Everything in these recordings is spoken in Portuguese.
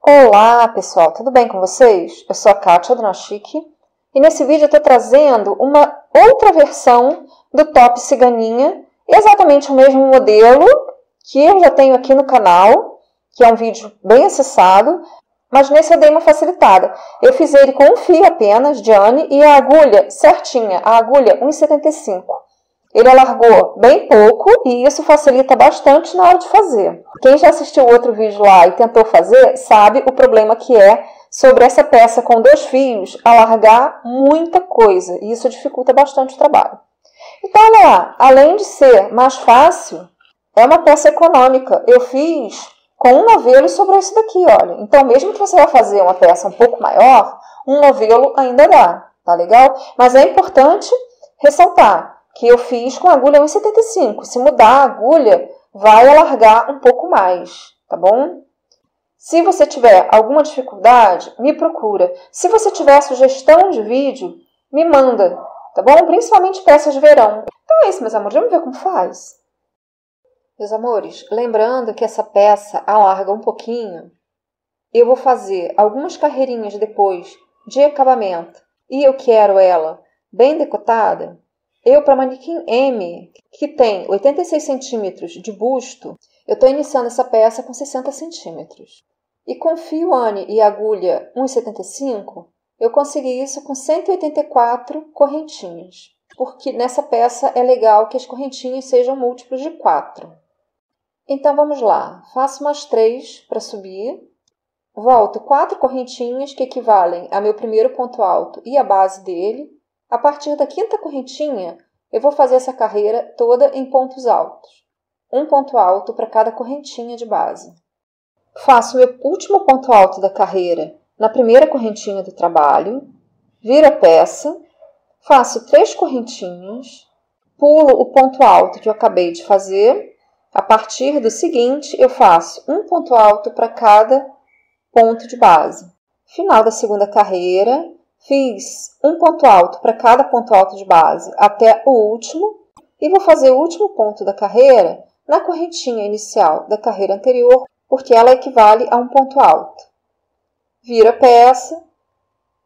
Olá pessoal, tudo bem com vocês? Eu sou a Kátia do Nachique e nesse vídeo eu estou trazendo uma outra versão do top ciganinha, exatamente o mesmo modelo que eu já tenho aqui no canal, que é um vídeo bem acessado, mas nesse eu dei uma facilitada. Eu fiz ele com um fio apenas de ane e a agulha certinha, a agulha 1,75. Ele alargou bem pouco e isso facilita bastante na hora de fazer. Quem já assistiu outro vídeo lá e tentou fazer, sabe o problema que é sobre essa peça com 2 fios alargar muita coisa. E isso dificulta bastante o trabalho. Então, olha lá, além de ser mais fácil, é uma peça econômica. Eu fiz com um novelo e sobrou isso daqui, olha. Então, mesmo que você vá fazer uma peça um pouco maior, um novelo ainda dá, tá legal? Mas é importante ressaltar que eu fiz com a agulha 1,75. Se mudar a agulha, vai alargar um pouco mais, tá bom? Se você tiver alguma dificuldade, me procura. Se você tiver sugestão de vídeo, me manda, tá bom? Principalmente peças de verão. Então é isso, meus amores. Vamos ver como faz? Meus amores, lembrando que essa peça alarga um pouquinho, eu vou fazer algumas carreirinhas depois de acabamento e eu quero ela bem decotada. Eu, para manequim M, que tem 86 centímetros de busto, eu estou iniciando essa peça com 60 centímetros. E com fio ane e agulha 1,75, eu consegui isso com 184 correntinhas. Porque nessa peça é legal que as correntinhas sejam múltiplos de 4. Então vamos lá, faço mais 3 para subir. Volto 4 correntinhas que equivalem ao meu primeiro ponto alto e a base dele. A partir da 5ª correntinha, eu vou fazer essa carreira toda em pontos altos. Um ponto alto para cada correntinha de base. Faço meu último ponto alto da carreira na primeira correntinha do trabalho, viro a peça, faço 3 correntinhas, pulo o ponto alto que eu acabei de fazer. A partir do seguinte, eu faço um ponto alto para cada ponto de base. Final da segunda carreira, fiz um ponto alto para cada ponto alto de base até o último e vou fazer o último ponto da carreira na correntinha inicial da carreira anterior, porque ela equivale a um ponto alto. Viro a peça,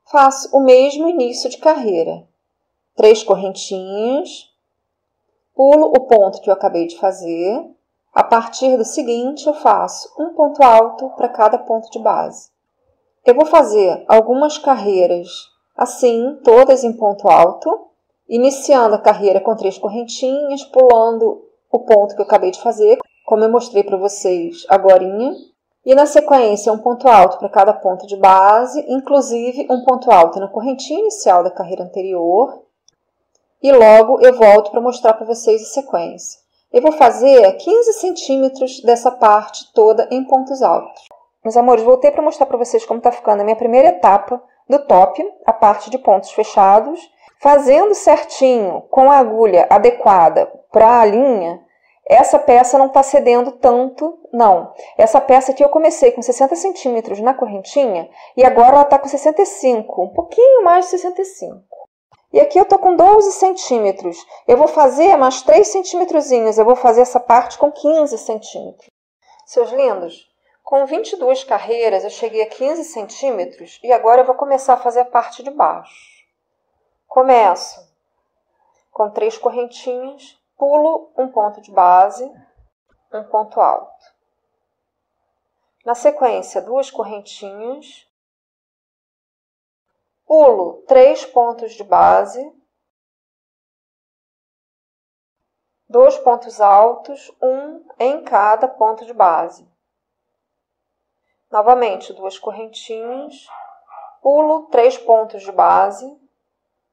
faço o mesmo início de carreira. 3 correntinhas, pulo o ponto que eu acabei de fazer. A partir do seguinte, eu faço um ponto alto para cada ponto de base. Eu vou fazer algumas carreiras assim, todas em ponto alto, iniciando a carreira com 3 correntinhas, pulando o ponto que eu acabei de fazer, como eu mostrei para vocês agorinha. E na sequência, um ponto alto para cada ponto de base, inclusive um ponto alto na correntinha inicial da carreira anterior. E logo eu volto para mostrar para vocês a sequência. Eu vou fazer 15 centímetros dessa parte toda em pontos altos. Meus amores, voltei para mostrar para vocês como está ficando a minha primeira etapa do top, a parte de pontos fechados. Fazendo certinho, com a agulha adequada para a linha, essa peça não está cedendo tanto, não. Essa peça aqui eu comecei com 60 centímetros na correntinha e agora ela está com 65, um pouquinho mais de 65. E aqui eu estou com 12 centímetros. Eu vou fazer mais 3 centímetrozinhos. Eu vou fazer essa parte com 15 centímetros. Seus lindos, com 22 carreiras eu cheguei a 15 centímetros e agora eu vou começar a fazer a parte de baixo. Começo com 3 correntinhas, pulo um ponto de base, um ponto alto. Na sequência, 2 correntinhas, pulo 3 pontos de base, 2 pontos altos, um em cada ponto de base. Novamente, 2 correntinhas, pulo 3 pontos de base,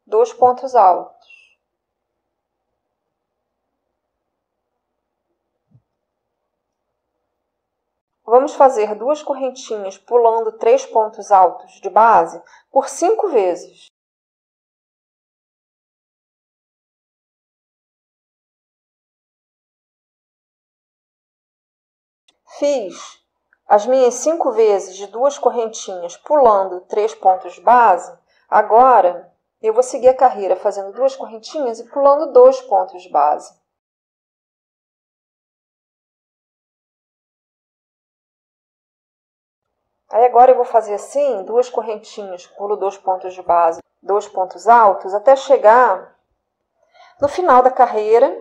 2 pontos altos. Vamos fazer 2 correntinhas pulando 3 pontos altos de base por 5 vezes. Fiz as minhas 5 vezes de 2 correntinhas pulando 3 pontos de base. Agora, eu vou seguir a carreira fazendo 2 correntinhas e pulando 2 pontos de base. Aí agora eu vou fazer assim, 2 correntinhas, pulo 2 pontos de base, 2 pontos altos, até chegar no final da carreira,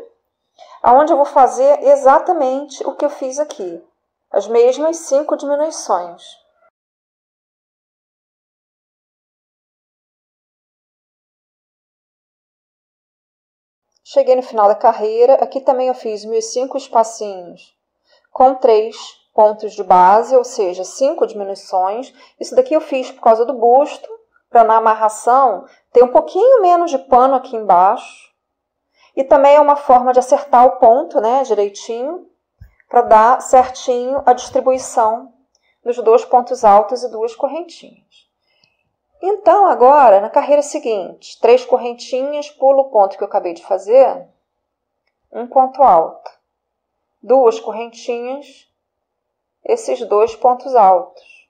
aonde eu vou fazer exatamente o que eu fiz aqui, as mesmas 5 diminuições. Cheguei no final da carreira, aqui também eu fiz meus 5 espacinhos com 3 pontos de base, ou seja, 5 diminuições. Isso daqui eu fiz por causa do busto, para na amarração ter um pouquinho menos de pano aqui embaixo. E também é uma forma de acertar o ponto, né, direitinho, para dar certinho a distribuição dos 2 pontos altos e 2 correntinhas. Então, agora, na carreira seguinte, 3 correntinhas, pulo o ponto que eu acabei de fazer, um ponto alto, 2 correntinhas, esses 2 pontos altos.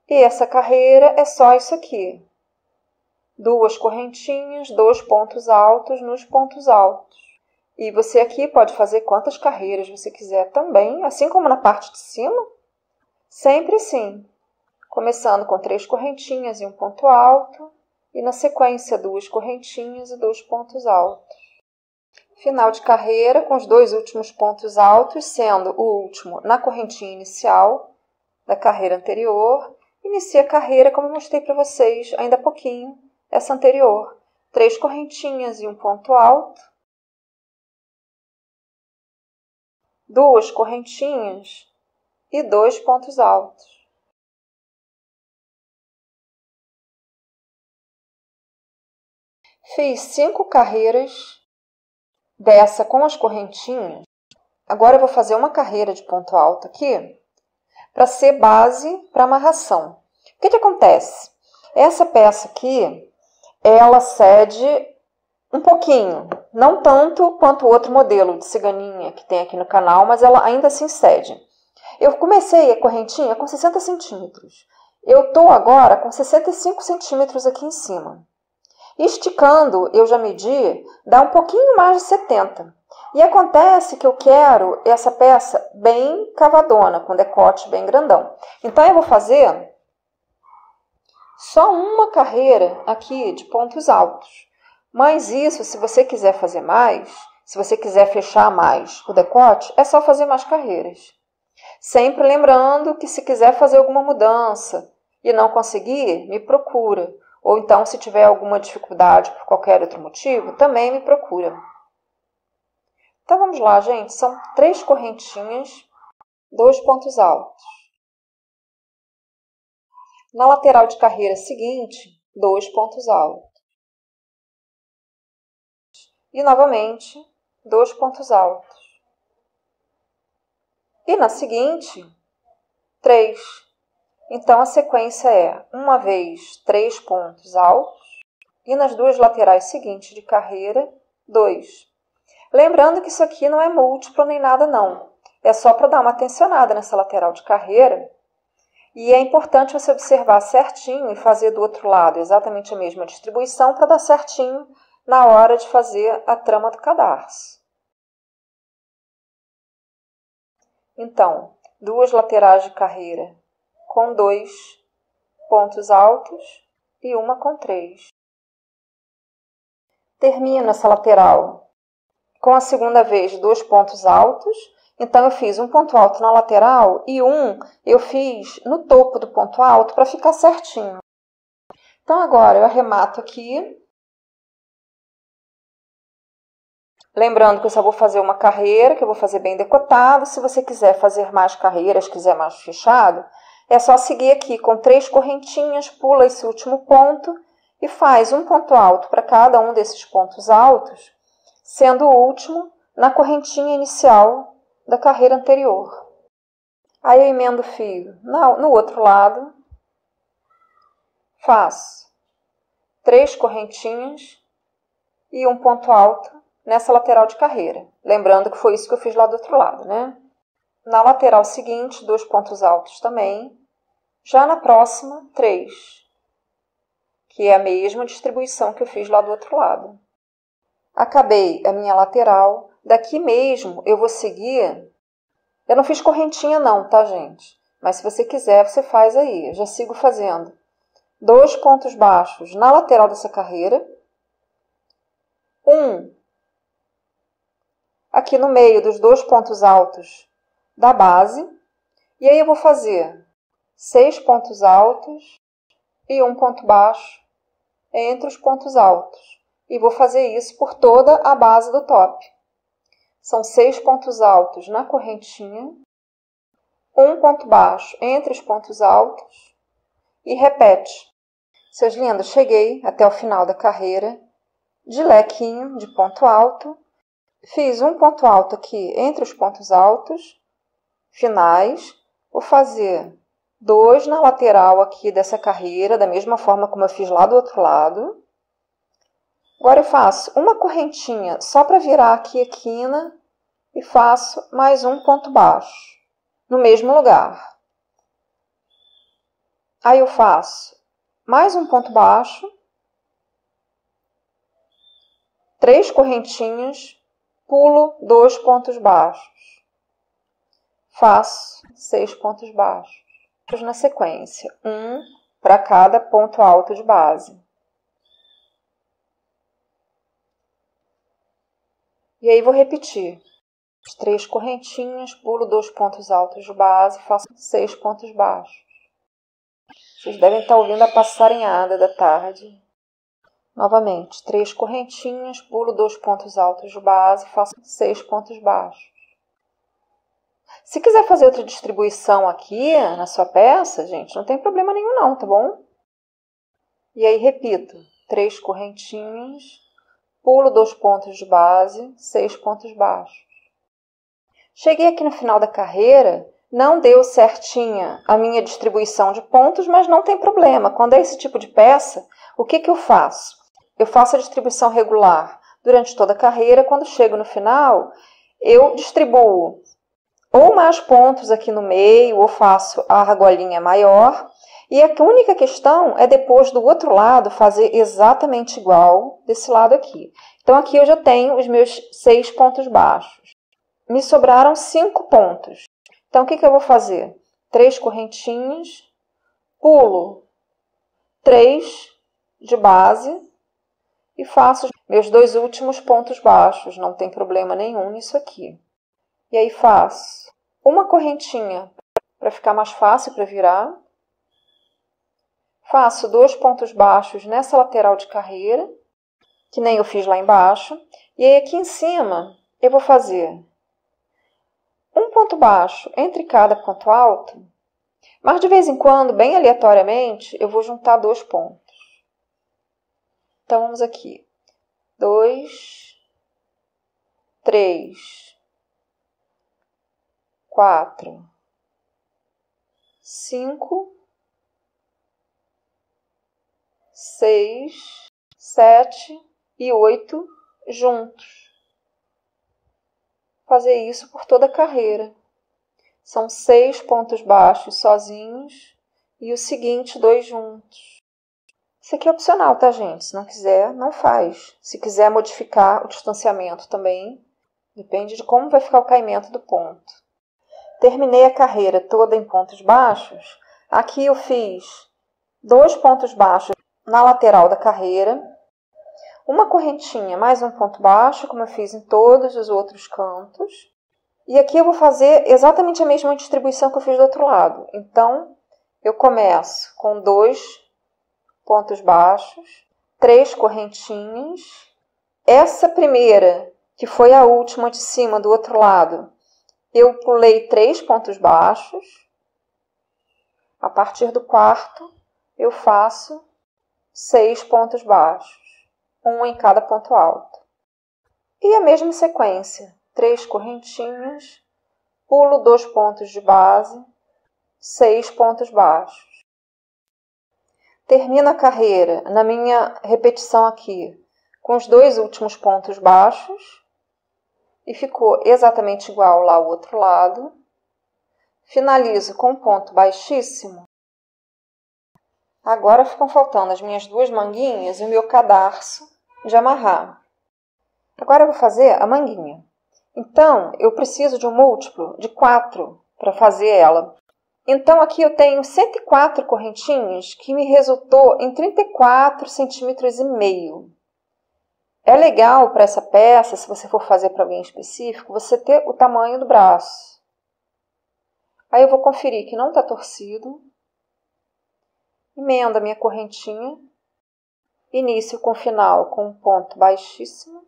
E essa carreira é só isso aqui. 2 correntinhas, 2 pontos altos nos pontos altos. E você aqui pode fazer quantas carreiras você quiser também, assim como na parte de cima, sempre assim. Começando com 3 correntinhas e um ponto alto, e na sequência 2 correntinhas e 2 pontos altos. Final de carreira com os 2 últimos pontos altos, sendo o último na correntinha inicial da carreira anterior. Inicia a carreira como eu mostrei para vocês ainda há pouquinho, essa anterior. 3 correntinhas e um ponto alto. 2 correntinhas e 2 pontos altos. Fiz 5 carreiras dessa com as correntinhas. Agora eu vou fazer uma carreira de ponto alto aqui para ser base para amarração. O que acontece? Essa peça aqui, ela cede um pouquinho, não tanto quanto o outro modelo de ciganinha que tem aqui no canal, mas ela ainda assim cede. Eu comecei a correntinha com 60 centímetros. Eu estou agora com 65 centímetros aqui em cima. Esticando, eu já medi, dá um pouquinho mais de 70. E acontece que eu quero essa peça bem cavadona, com decote bem grandão. Então, eu vou fazer só uma carreira aqui de pontos altos. Mas isso, se você quiser fazer mais, se você quiser fechar mais o decote, é só fazer mais carreiras. Sempre lembrando que se quiser fazer alguma mudança e não conseguir, me procura. Ou então, se tiver alguma dificuldade por qualquer outro motivo, também me procura. Então, vamos lá, gente. São 3 correntinhas, 2 pontos altos. Na lateral de carreira seguinte, 2 pontos altos. E, novamente, 2 pontos altos. E na seguinte, 3. Então, a sequência é, uma vez, 3 pontos altos, e nas 2 laterais seguintes de carreira, 2. Lembrando que isso aqui não é múltiplo nem nada, não. É só para dar uma tensionada nessa lateral de carreira. E é importante você observar certinho e fazer do outro lado exatamente a mesma distribuição para dar certinho na hora de fazer a trama do cadarço. Então, 2 laterais de carreira com 2 pontos altos e uma com 3. Termino essa lateral com a segunda vez 2 pontos altos. Então, eu fiz um ponto alto na lateral e eu fiz no topo do ponto alto para ficar certinho. Então, agora eu arremato aqui. Lembrando que eu só vou fazer uma carreira, que eu vou fazer bem decotado. Se você quiser fazer mais carreiras, quiser mais fechado, é só seguir aqui com 3 correntinhas, pula esse último ponto e faz um ponto alto para cada um desses pontos altos, sendo o último na correntinha inicial da carreira anterior. Aí eu emendo o fio no outro lado, faço 3 correntinhas e um ponto alto nessa lateral de carreira. Lembrando que foi isso que eu fiz lá do outro lado, né? Na lateral seguinte, 2 pontos altos também. Já na próxima, 3, que é a mesma distribuição que eu fiz lá do outro lado. Acabei a minha lateral. Daqui mesmo eu vou seguir. Eu não fiz correntinha não, tá, gente? Mas se você quiser, você faz aí. Eu já sigo fazendo 2 pontos baixos na lateral dessa carreira. 1 aqui no meio dos 2 pontos altos da base. E aí eu vou fazer 6 pontos altos e 1 ponto baixo entre os pontos altos. E vou fazer isso por toda a base do top. São 6 pontos altos na correntinha, 1 ponto baixo entre os pontos altos e repete. Seus lindos, cheguei até o final da carreira de lequinho, de ponto alto. Fiz um ponto alto aqui entre os pontos altos finais. Vou fazer 2 na lateral aqui dessa carreira, da mesma forma como eu fiz lá do outro lado. Agora eu faço uma correntinha só para virar aqui a quina e faço mais um ponto baixo no mesmo lugar. Aí eu faço mais um ponto baixo, 3 correntinhas, pulo 2 pontos baixos. Faço 6 pontos baixos na sequência, 1 para cada ponto alto de base. E aí vou repetir. 3 correntinhas, pulo 2 pontos altos de base, faço 6 pontos baixos. Vocês devem estar ouvindo a passarinhada da tarde. Novamente, 3 correntinhas, pulo 2 pontos altos de base, faço 6 pontos baixos. Se quiser fazer outra distribuição aqui na sua peça, gente, não tem problema nenhum não, tá bom? E aí repito, 3 correntinhas, pulo 2 pontos de base, 6 pontos baixos. Cheguei aqui no final da carreira, não deu certinha a minha distribuição de pontos, mas não tem problema. Quando é esse tipo de peça, o que eu faço? Eu faço a distribuição regular durante toda a carreira. Quando chego no final, eu distribuo ou mais pontos aqui no meio, ou faço a argolinha maior. E a única questão é depois do outro lado fazer exatamente igual desse lado aqui. Então aqui eu já tenho os meus 6 pontos baixos. Me sobraram 5 pontos. Então, o que eu vou fazer? 3 correntinhas, pulo 3 de base e faço meus 2 últimos pontos baixos. Não tem problema nenhum nisso aqui. E aí faço uma correntinha para ficar mais fácil para virar. Faço 2 pontos baixos nessa lateral de carreira, que nem eu fiz lá embaixo. E aí aqui em cima eu vou fazer um ponto baixo entre cada ponto alto, mas de vez em quando, bem aleatoriamente, eu vou juntar 2 pontos. Então, vamos aqui. 2, 3, 4, 5, 6, 7 e 8 juntos. Fazer isso por toda a carreira. São 6 pontos baixos sozinhos e o seguinte 2 juntos. Isso aqui é opcional, tá, gente? Se não quiser, não faz. Se quiser modificar o distanciamento também, depende de como vai ficar o caimento do ponto. Terminei a carreira toda em pontos baixos. Aqui eu fiz 2 pontos baixos na lateral da carreira, uma correntinha mais um ponto baixo, como eu fiz em todos os outros cantos. E aqui eu vou fazer exatamente a mesma distribuição que eu fiz do outro lado. Então, eu começo com 2 pontos baixos, 3 correntinhas. Essa primeira, que foi a última de cima do outro lado, eu pulei 3 pontos baixos. A partir do quarto, eu faço 6 pontos baixos. 1 em cada ponto alto. E a mesma sequência, 3 correntinhas, pulo 2 pontos de base, 6 pontos baixos. Termino a carreira na minha repetição aqui, com os 2 últimos pontos baixos, e ficou exatamente igual lá ao outro lado. Finalizo com um ponto baixíssimo. Agora ficam faltando as minhas 2 manguinhas e o meu cadarço de amarrar. Agora eu vou fazer a manguinha. Então, eu preciso de um múltiplo de 4 para fazer ela. Então, aqui eu tenho 104 correntinhas, que me resultou em 34,5 centímetros. É legal para essa peça, se você for fazer para alguém específico, você ter o tamanho do braço. Aí eu vou conferir que não está torcido. Emendo a minha correntinha. Início com final com um ponto baixíssimo.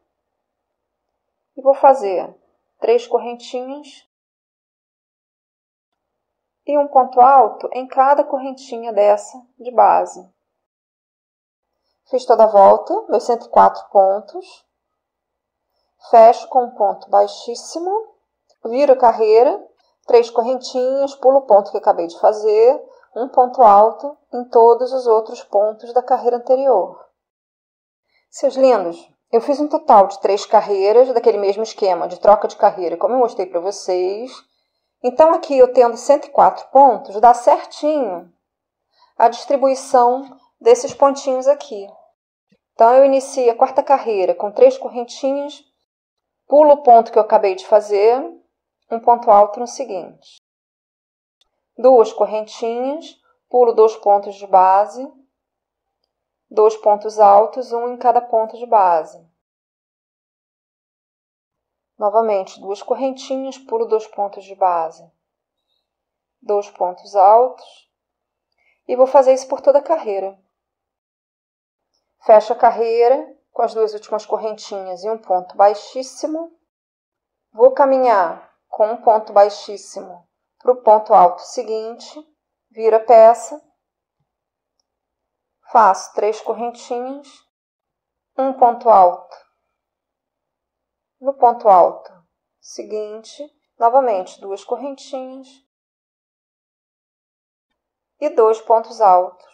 E vou fazer 3 correntinhas e um ponto alto em cada correntinha dessa de base. Fiz toda a volta, meus 104 pontos. Fecho com um ponto baixíssimo. Viro a carreira, 3 correntinhas, pulo o ponto que acabei de fazer, um ponto alto em todos os outros pontos da carreira anterior. Seus lindos, eu fiz um total de 3 carreiras, daquele mesmo esquema de troca de carreira, como eu mostrei para vocês. Então, aqui eu tendo 104 pontos, dá certinho a distribuição desses pontinhos aqui. Então, eu inicio a 4ª carreira com 3 correntinhas, pulo o ponto que eu acabei de fazer, um ponto alto no seguinte. 2 correntinhas, pulo 2 pontos de base, 2 pontos altos, um em cada ponto de base. Novamente, 2 correntinhas, pulo 2 pontos de base, 2 pontos altos, e vou fazer isso por toda a carreira. Fecho a carreira com as 2 últimas correntinhas e um ponto baixíssimo. Vou caminhar com um ponto baixíssimo para o ponto alto seguinte, viro a peça, faço 3 correntinhas, um ponto alto. No ponto alto seguinte, novamente 2 correntinhas e 2 pontos altos.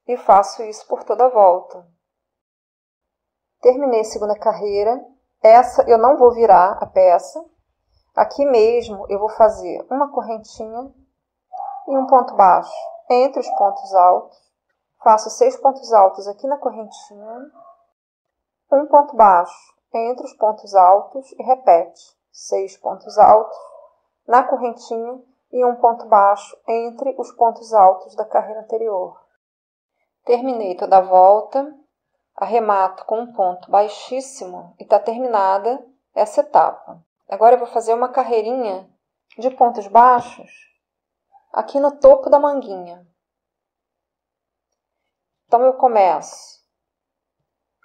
E faço isso por toda a volta. Terminei a 2ª carreira. Essa eu não vou virar a peça. Aqui mesmo eu vou fazer uma correntinha e um ponto baixo entre os pontos altos. Faço 6 pontos altos aqui na correntinha, um ponto baixo entre os pontos altos e repete 6 pontos altos na correntinha e um ponto baixo entre os pontos altos da carreira anterior. Terminei toda a volta, arremato com um ponto baixíssimo e está terminada essa etapa. Agora eu vou fazer uma carreirinha de pontos baixos aqui no topo da manguinha. Então eu começo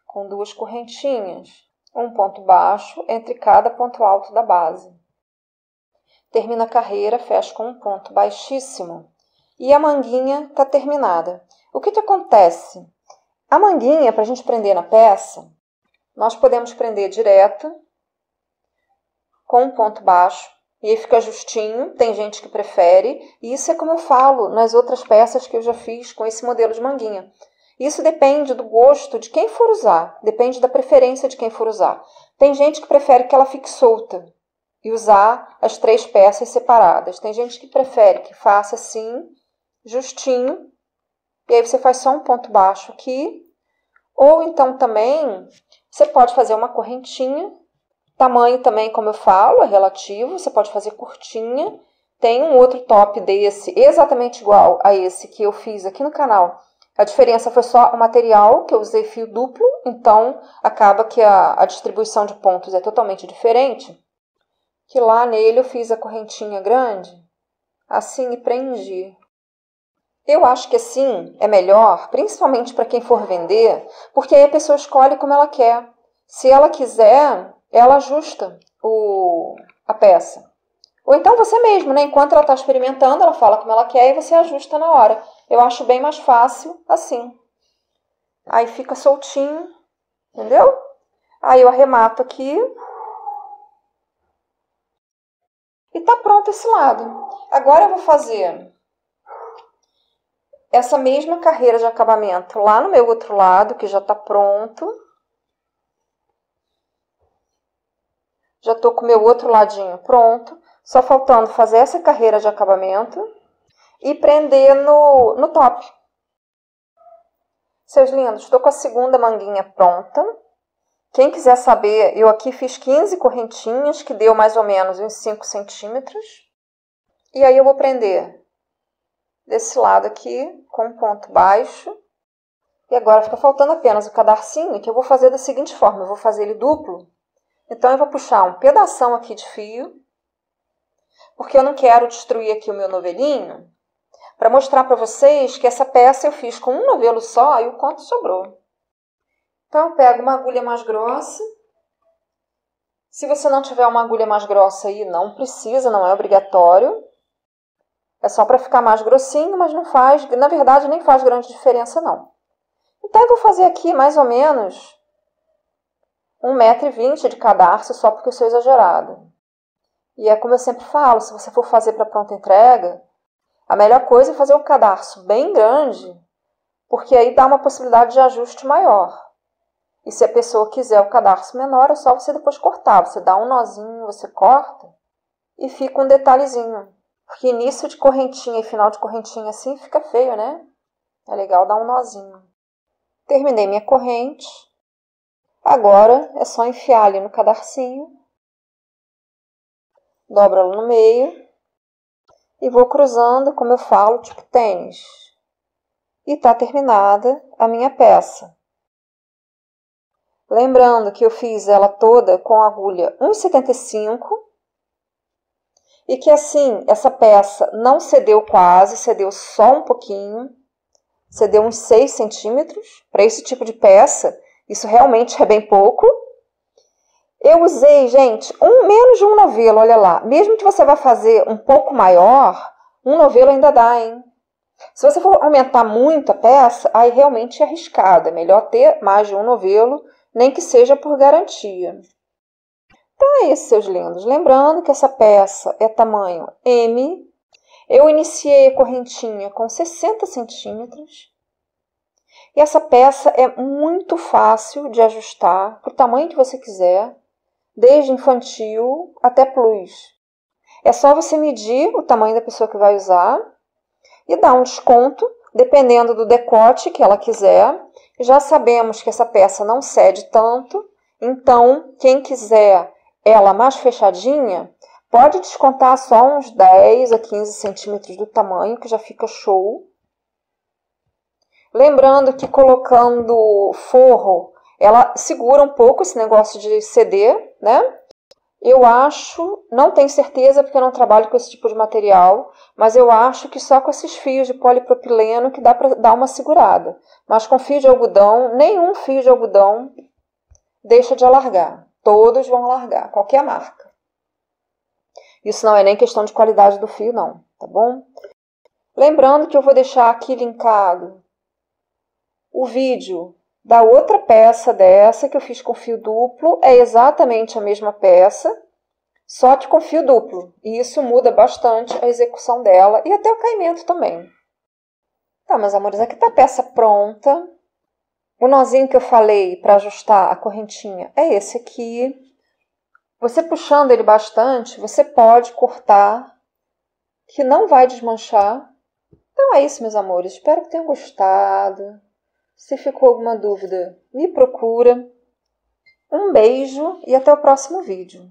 com 2 correntinhas, um ponto baixo entre cada ponto alto da base. Termino a carreira, fecho com um ponto baixíssimo e a manguinha está terminada. O que acontece? A manguinha, para a gente prender na peça, nós podemos prender direto com um ponto baixo e aí fica justinho. Tem gente que prefere, e isso é como eu falo nas outras peças que eu já fiz com esse modelo de manguinha. Isso depende do gosto de quem for usar, depende da preferência de quem for usar. Tem gente que prefere que ela fique solta e usar as 3 peças separadas. Tem gente que prefere que faça assim, justinho, e aí você faz só um ponto baixo aqui. Ou então também, você pode fazer uma correntinha. Tamanho também, como eu falo, é relativo. Você pode fazer curtinha. Tem um outro top desse, exatamente igual a esse que eu fiz aqui no canal. A diferença foi só o material, que eu usei fio duplo, então acaba que a distribuição de pontos é totalmente diferente. Que lá nele eu fiz a correntinha grande, assim, e prendi. Eu acho que assim é melhor, principalmente para quem for vender, porque aí a pessoa escolhe como ela quer. Se ela quiser, ela ajusta a peça. Ou então você mesmo, né? Enquanto ela está experimentando, ela fala como ela quer e você ajusta na hora. Eu acho bem mais fácil assim. Aí fica soltinho, entendeu? Aí eu arremato aqui. E tá pronto esse lado. Agora eu vou fazer essa mesma carreira de acabamento lá no meu outro lado, que já tá pronto. Já tô com o meu outro ladinho pronto. Só faltando fazer essa carreira de acabamento e prender no top. Seus lindos, estou com a 2ª manguinha pronta. Quem quiser saber, eu aqui fiz 15 correntinhas, que deu mais ou menos uns 5 centímetros. E aí eu vou prender desse lado aqui, com um ponto baixo. E agora fica faltando apenas o cadarcinho, que eu vou fazer da seguinte forma. Eu vou fazer ele duplo. Então, eu vou puxar um pedação aqui de fio, porque eu não quero destruir aqui o meu novelinho, para mostrar para vocês que essa peça eu fiz com um novelo só e o quanto sobrou. Então, eu pego uma agulha mais grossa. Se você não tiver uma agulha mais grossa aí, não precisa, não é obrigatório. É só para ficar mais grossinho, mas não faz, na verdade, nem faz grande diferença, não. Então, eu vou fazer aqui mais ou menos 1,20 m de cadarço, só porque eu sou exagerada. E é como eu sempre falo, se você for fazer para pronta entrega, a melhor coisa é fazer um cadarço bem grande, porque aí dá uma possibilidade de ajuste maior. E se a pessoa quiser o cadarço menor, é só você depois cortar. Você dá um nozinho, você corta e fica um detalhezinho. Porque início de correntinha e final de correntinha assim fica feio, né? É legal dar um nozinho. Terminei minha corrente. Agora é só enfiar ali no cadarcinho. Dobro ela no meio. E vou cruzando, como eu falo, tipo tênis. E tá terminada a minha peça. Lembrando que eu fiz ela toda com agulha 1,75 e que assim, essa peça não cedeu quase, cedeu só um pouquinho, cedeu uns 6 centímetros. Para esse tipo de peça, isso realmente é bem pouco. Eu usei, gente, menos de um novelo, olha lá. Mesmo que você vá fazer um pouco maior, um novelo ainda dá, hein? Se você for aumentar muito a peça, aí realmente é arriscado. É melhor ter mais de um novelo, nem que seja por garantia. Então é isso, seus lindos. Lembrando que essa peça é tamanho M. Eu iniciei a correntinha com 60 centímetros. E essa peça é muito fácil de ajustar para o tamanho que você quiser, desde infantil até plus. É só você medir o tamanho da pessoa que vai usar e dar um desconto, dependendo do decote que ela quiser. Já sabemos que essa peça não cede tanto, então quem quiser ela mais fechadinha, pode descontar só uns 10 a 15 centímetros do tamanho, que já fica show. Lembrando que colocando forro, ela segura um pouco esse negócio de ceder, né? Eu acho, não tenho certeza porque eu não trabalho com esse tipo de material, mas eu acho que só com esses fios de polipropileno que dá para dar uma segurada. Mas com fio de algodão, nenhum fio de algodão deixa de alargar. Todos vão largar, qualquer marca. Isso não é nem questão de qualidade do fio, não, tá bom? Lembrando que eu vou deixar aqui linkado o vídeo da outra peça dessa que eu fiz com fio duplo. É exatamente a mesma peça, só que com fio duplo. E isso muda bastante a execução dela e até o caimento também. Tá, meus amores, aqui tá a peça pronta. O nozinho que eu falei para ajustar a correntinha é esse aqui. Você puxando ele bastante, você pode cortar, que não vai desmanchar. Então é isso, meus amores. Espero que tenham gostado. Se ficou alguma dúvida, me procura. Um beijo e até o próximo vídeo.